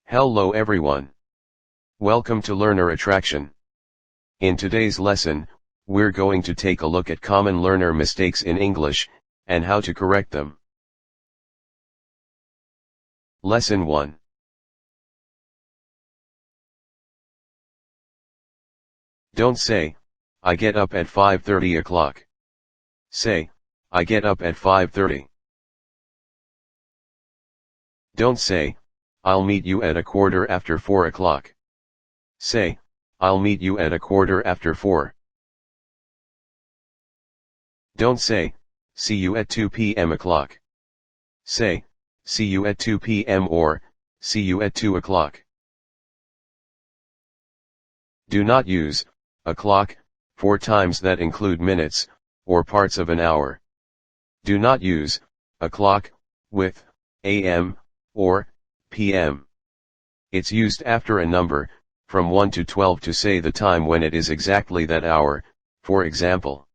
Hello everyone. Welcome to Learner Attraction. In today's lesson, we're going to take a look at common learner mistakes in English, and how to correct them. Lesson 1. Don't say, I get up at 5:30 o'clock. Say, I get up at 5:30. Don't say, I'll meet you at 4:15 o'clock. Say, I'll meet you at 4:15. Don't say, see you at 2 p.m. o'clock. Say, see you at 2 p.m. or, see you at 2 o'clock. Do not use o'clock for times that include minutes, or parts of an hour. Do not use o'clock with a.m. or p.m. It's used after a number, from 1 to 12 to say the time when it is exactly that hour, for example,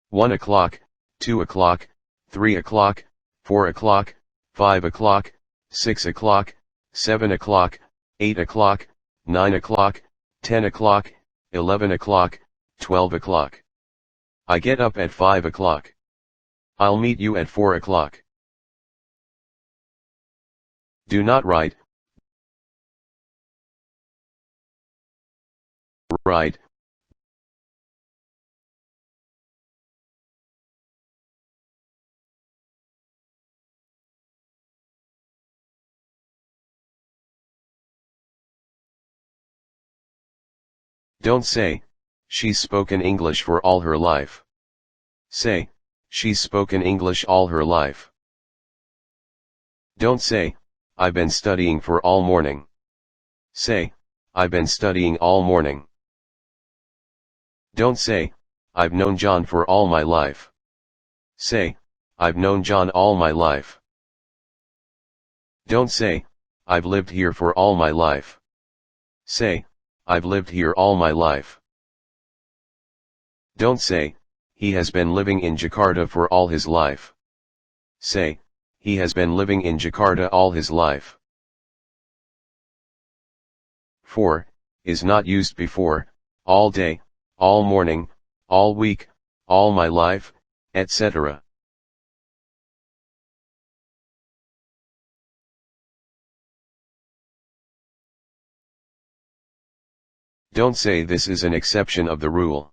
1 o'clock, 2 o'clock, 3 o'clock, 4 o'clock, 5 o'clock, 6 o'clock, 7 o'clock, 8 o'clock, 9 o'clock, 10 o'clock, 11 o'clock, 12 o'clock. I get up at 5 o'clock. I'll meet you at 4 o'clock. Do not write. Write. Don't say, she's spoken English for all her life. Say, she's spoken English all her life. Don't say, I've been studying for all morning. Say, I've been studying all morning. Don't say, I've known John for all my life. Say, I've known John all my life. Don't say, I've lived here for all my life. Say, I've lived here all my life. Don't say, he has been living in Jakarta for all his life. Say, he has been living in Jakarta all his life. For is not used before, all day, all morning, all week, all my life, etc. Don't say this is an exception of the rule.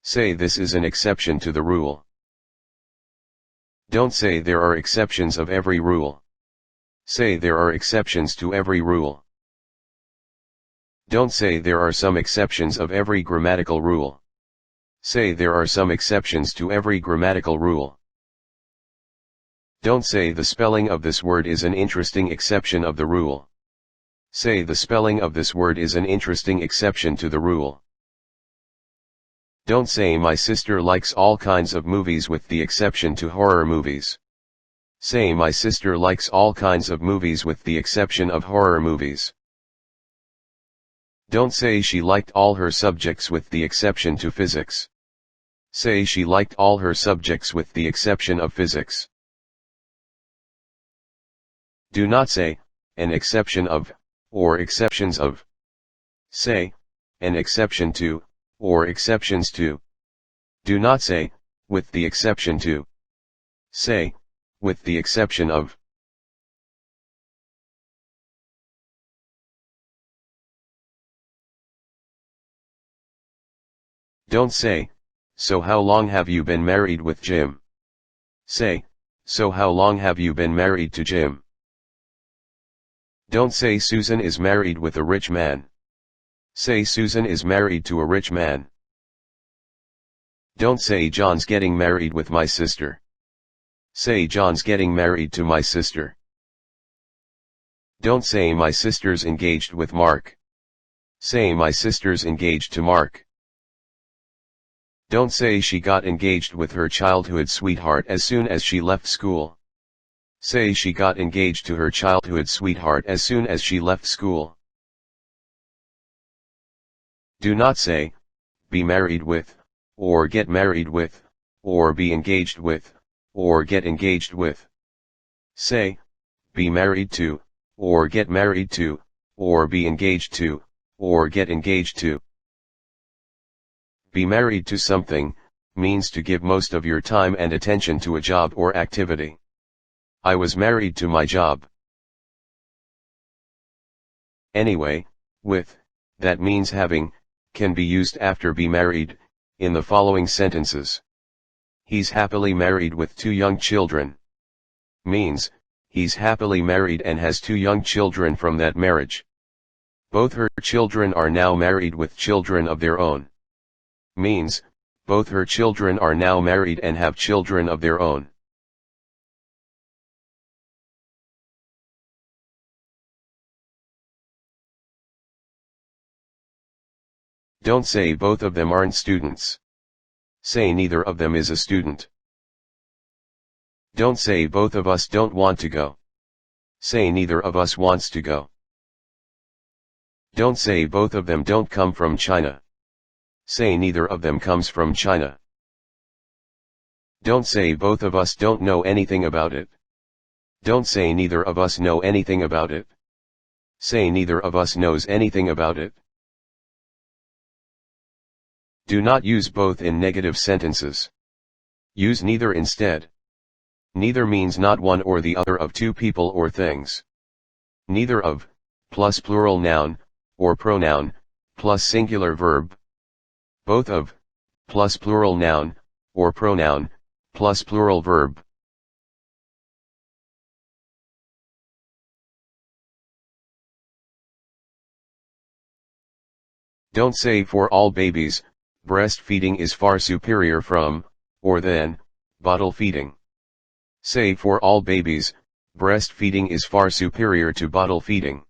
Say this is an exception to the rule. Don't say there are exceptions of every rule. Say there are exceptions to every rule. Don't say there are some exceptions of every grammatical rule. Say there are some exceptions to every grammatical rule. Don't say the spelling of this word is an interesting exception of the rule. Say the spelling of this word is an interesting exception to the rule. Don't say my sister likes all kinds of movies with the exception to horror movies. Say my sister likes all kinds of movies with the exception of horror movies. Don't say she liked all her subjects with the exception to physics. Say she liked all her subjects with the exception of physics. Do not say, an exception of, or exceptions of. Say, an exception to, or exceptions to. Do not say, with the exception to. Say, with the exception of. Don't say, so how long have you been married with Jim? Say, so how long have you been married to Jim? Don't say Susan is married with a rich man. Say Susan is married to a rich man. Don't say John's getting married with my sister. Say John's getting married to my sister. Don't say my sister's engaged with Mark. Say my sister's engaged to Mark. Don't say she got engaged with her childhood sweetheart as soon as she left school. Say she got engaged to her childhood sweetheart as soon as she left school. Do not say, be married with, or get married with, or be engaged with, or get engaged with. Say, be married to, or get married to, or be engaged to, or get engaged to. Be married to something means to give most of your time and attention to a job or activity. I was married to my job. Anyway, with, that means having, can be used after be married, in the following sentences. He's happily married with 2 young children. Means, he's happily married and has 2 young children from that marriage. Both her children are now married with children of their own. Means, both her children are now married and have children of their own. Don't say both of them aren't students. Say neither of them is a student. Don't say both of us don't want to go. Say neither of us wants to go. Don't say both of them don't come from China. Say neither of them comes from China. Don't say both of us don't know anything about it. Don't say neither of us know anything about it. Say neither of us knows anything about it. Do not use both in negative sentences. Use neither instead. Neither means not one or the other of 2 people or things. Neither of, plus plural noun, or pronoun, plus singular verb. Both of, plus plural noun, or pronoun, plus plural verb. Don't say for all babies, breastfeeding is far superior from, or than, bottle feeding. Say for all babies, breastfeeding is far superior to bottle feeding.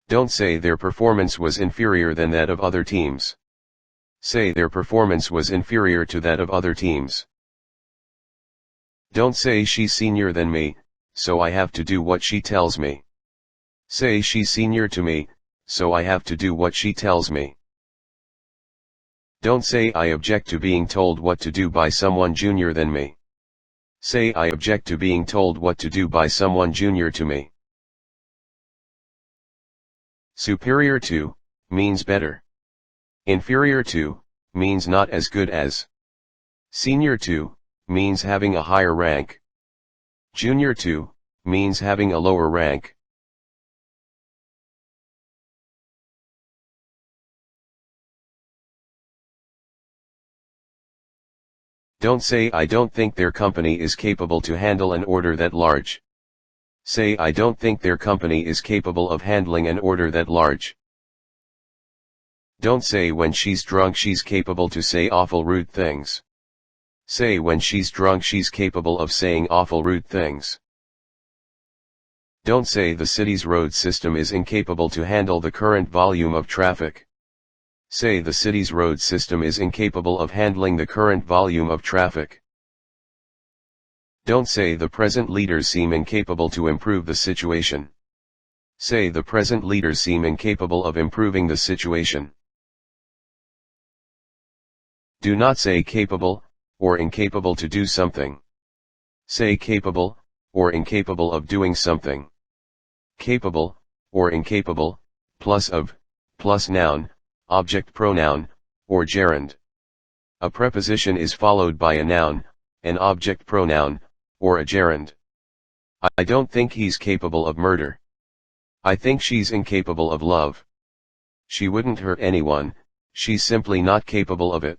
Don't say their performance was inferior than that of other teams. Say their performance was inferior to that of other teams. Don't say she's senior than me, so I have to do what she tells me. Say she's senior to me, so I have to do what she tells me. Don't say I object to being told what to do by someone junior than me. Say I object to being told what to do by someone junior to me. Superior to, means better. Inferior to, means not as good as. Senior to, means having a higher rank. Junior to, means having a lower rank. Don't say I don't think their company is capable to handle an order that large. Say I don't think their company is capable of handling an order that large. Don't say when she's drunk she's capable to say awful rude things. Say when she's drunk she's capable of saying awful rude things. Don't say the city's road system is incapable to handle the current volume of traffic. Say the city's road system is incapable of handling the current volume of traffic. Don't say the present leaders seem incapable to improve the situation. Say the present leaders seem incapable of improving the situation. Do not say capable, or incapable to do something. Say capable, or incapable of doing something. Capable, or incapable, plus of, plus noun, object pronoun, or gerund. A preposition is followed by a noun, an object pronoun, or a gerund. I don't think he's capable of murder. I think she's incapable of love. She wouldn't hurt anyone, she's simply not capable of it.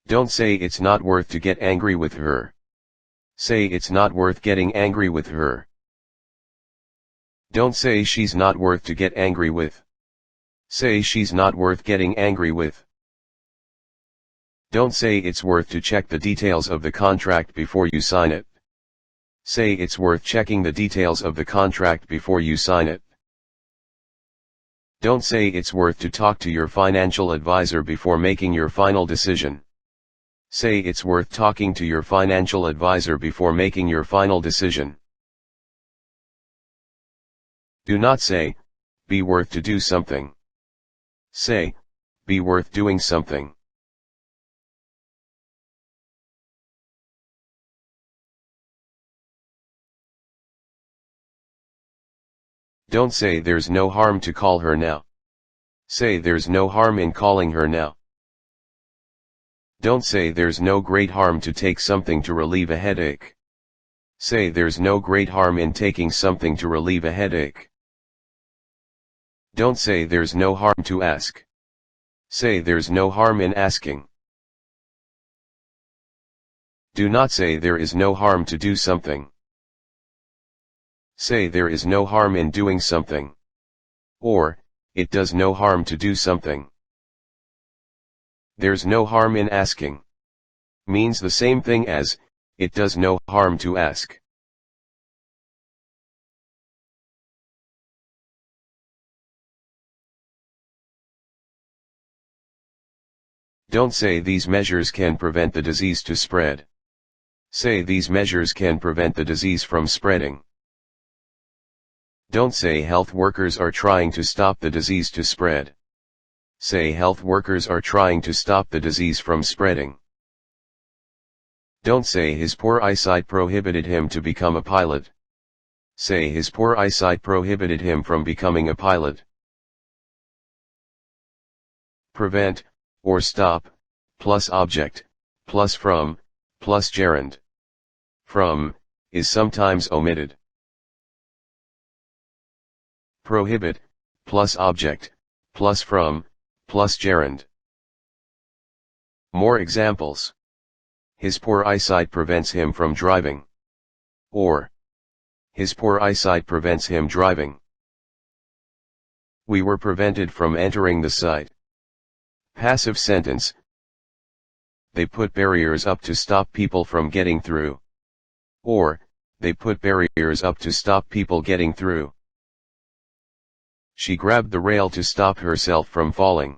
Don't say it's not worth to get angry with her. Say it's not worth getting angry with her. Don't say she's not worth to get angry with. Say she's not worth getting angry with. Don't say it's worth to check the details of the contract before you sign it. Say it's worth checking the details of the contract before you sign it. Don't say it's worth to talk to your financial advisor before making your final decision. Say it's worth talking to your financial advisor before making your final decision. Do not say, be worth to do something. Say, be worth doing something. Don't say there's no harm to call her now. Say there's no harm in calling her now. Don't say there's no great harm to take something to relieve a headache. Say there's no great harm in taking something to relieve a headache. Don't say there's no harm to ask. Say there's no harm in asking. Do not say there is no harm to do something. Say there is no harm in doing something. Or, it does no harm to do something. There's no harm in asking means the same thing as, it does no harm to ask. Don't say these measures can prevent the disease to spread. Say these measures can prevent the disease from spreading. Don't say health workers are trying to stop the disease to spread. Say health workers are trying to stop the disease from spreading. Don't say his poor eyesight prohibited him to become a pilot. Say his poor eyesight prohibited him from becoming a pilot. Prevent, or stop, plus object, plus from, plus gerund. From, is sometimes omitted. Prohibit, plus object, plus from, plus gerund. More examples. His poor eyesight prevents him from driving. Or, his poor eyesight prevents him driving. We were prevented from entering the site. Passive sentence. They put barriers up to stop people from getting through. Or, they put barriers up to stop people getting through. She grabbed the rail to stop herself from falling.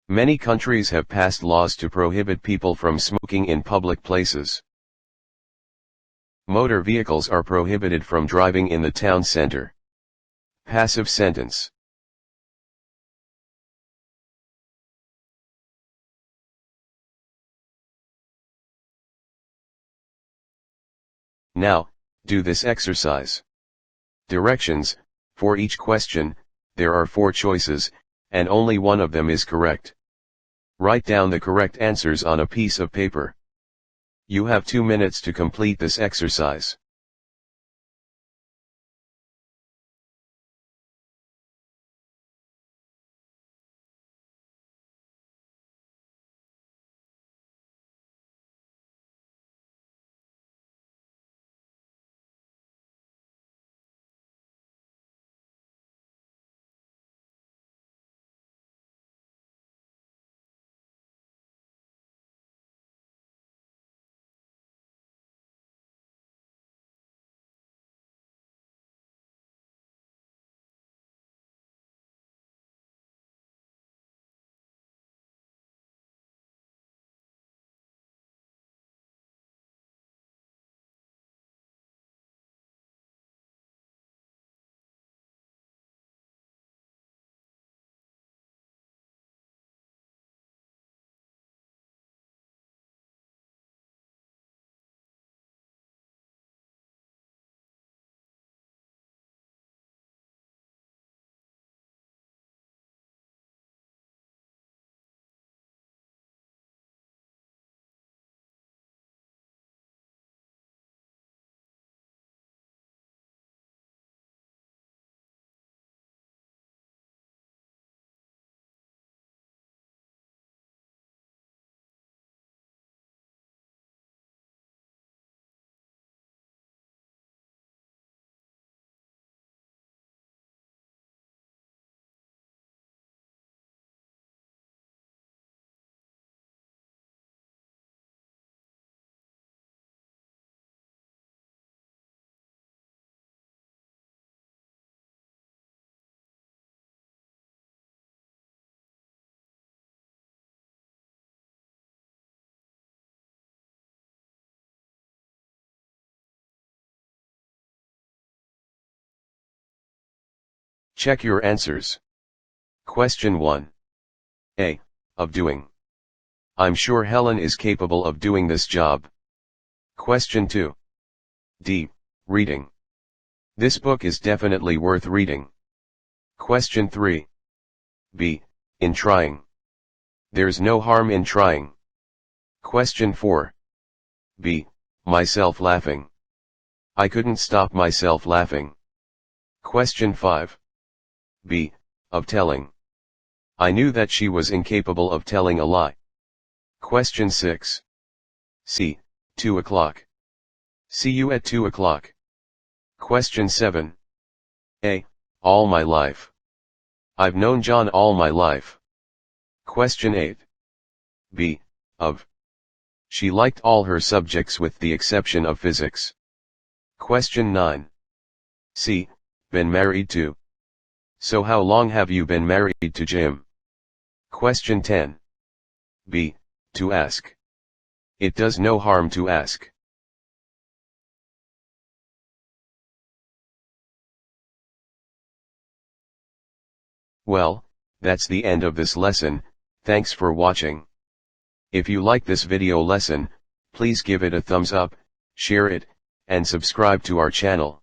Many countries have passed laws to prohibit people from smoking in public places. Motor vehicles are prohibited from driving in the town center. Passive sentence. Now, do this exercise. Directions. For each question, there are 4 choices, and only one of them is correct. Write down the correct answers on a piece of paper. You have 2 minutes to complete this exercise. Check your answers. Question 1. A. Of doing. I'm sure Helen is capable of doing this job. Question 2. D. Reading. This book is definitely worth reading. Question 3. B. In trying. There's no harm in trying. Question 4. B. Myself laughing. I couldn't stop myself laughing. Question 5. B. Of telling. I knew that she was incapable of telling a lie. Question 6. C. 2 o'clock. See you at 2 o'clock. Question 7. A. All my life. I've known John all my life. Question 8. B. Of. She liked all her subjects with the exception of physics. Question 9. C. Been married to. So how long have you been married to Jim? Question 10. B. To ask. It does no harm to ask. Well, that's the end of this lesson. Thanks for watching. If you like this video lesson, please give it a thumbs up, share it, and subscribe to our channel.